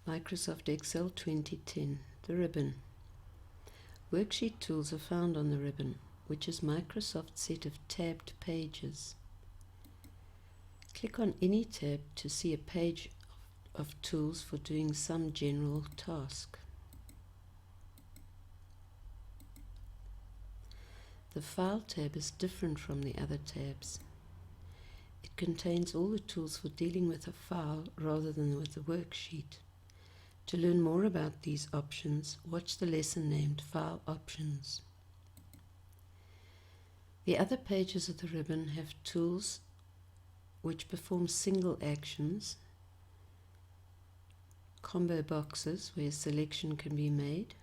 Microsoft Excel 2010, the ribbon. Worksheet tools are found on the ribbon, which is Microsoft's set of tabbed pages. Click on any tab to see a page of tools for doing some general task. The File tab is different from the other tabs. It contains all the tools for dealing with a file rather than with a worksheet. To learn more about these options, watch the lesson named File Options. The other pages of the ribbon have tools which perform single actions, combo boxes where a selection can be made,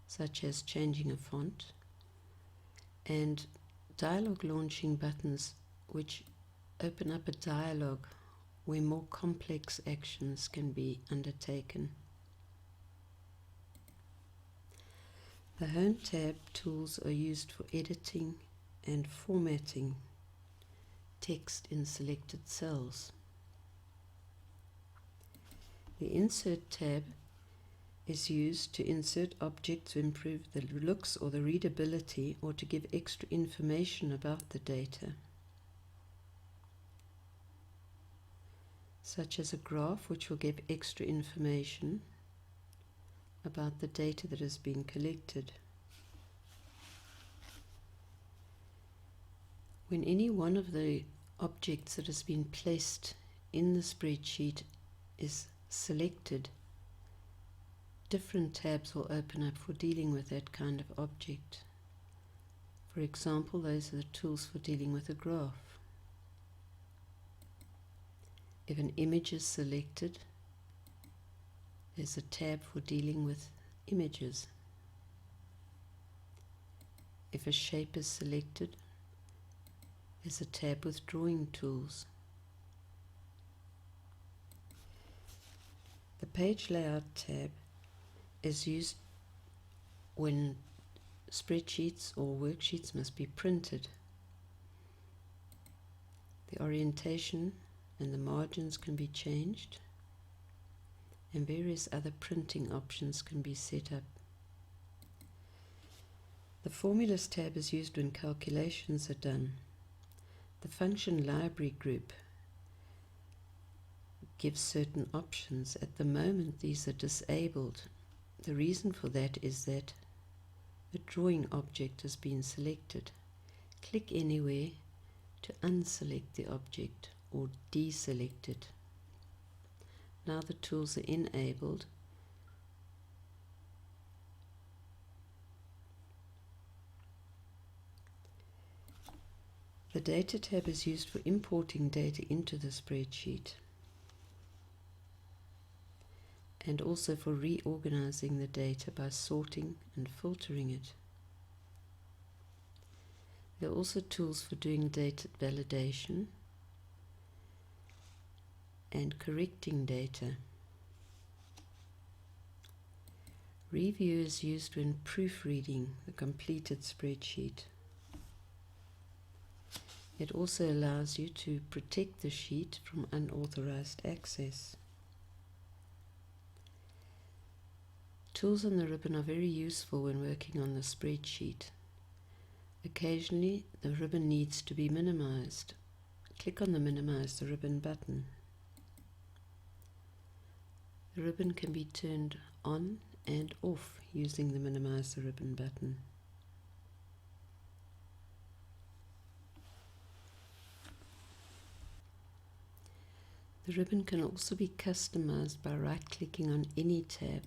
such as changing a font, and dialog launching buttons which open up a dialog where more complex actions can be undertaken. The Home tab tools are used for editing and formatting text in selected cells. The Insert tab is used to insert objects to improve the looks or the readability or to give extra information about the data, such as a graph which will give extra information about the data that has been collected. When any one of the objects that has been placed in the spreadsheet is selected, different tabs will open up for dealing with that kind of object. For example, those are the tools for dealing with a graph. If an image is selected, there's a tab for dealing with images. If a shape is selected, there's a tab with drawing tools. The Page Layout tab is used when spreadsheets or worksheets must be printed. The orientation and the margins can be changed, and various other printing options can be set up. The Formulas tab is used when calculations are done. The Function Library group gives certain options. At the moment these are disabled. The reason for that is that the drawing object has been selected. Click anywhere to unselect the object or deselect it. Now the tools are enabled. The Data tab is used for importing data into the spreadsheet and also for reorganizing the data by sorting and filtering it. There are also tools for doing data validation and correcting data. Review is used when proofreading the completed spreadsheet. It also allows you to protect the sheet from unauthorized access. Tools on the ribbon are very useful when working on the spreadsheet. Occasionally, the ribbon needs to be minimized. Click on the Minimize the Ribbon button. The ribbon can be turned on and off using the Minimize the Ribbon button. The ribbon can also be customized by right-clicking on any tab.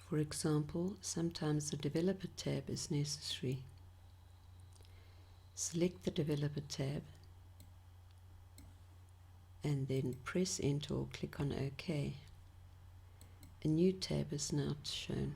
For example, sometimes the Developer tab is necessary. Select the Developer tab and then press Enter or click on OK. A new tab is now shown.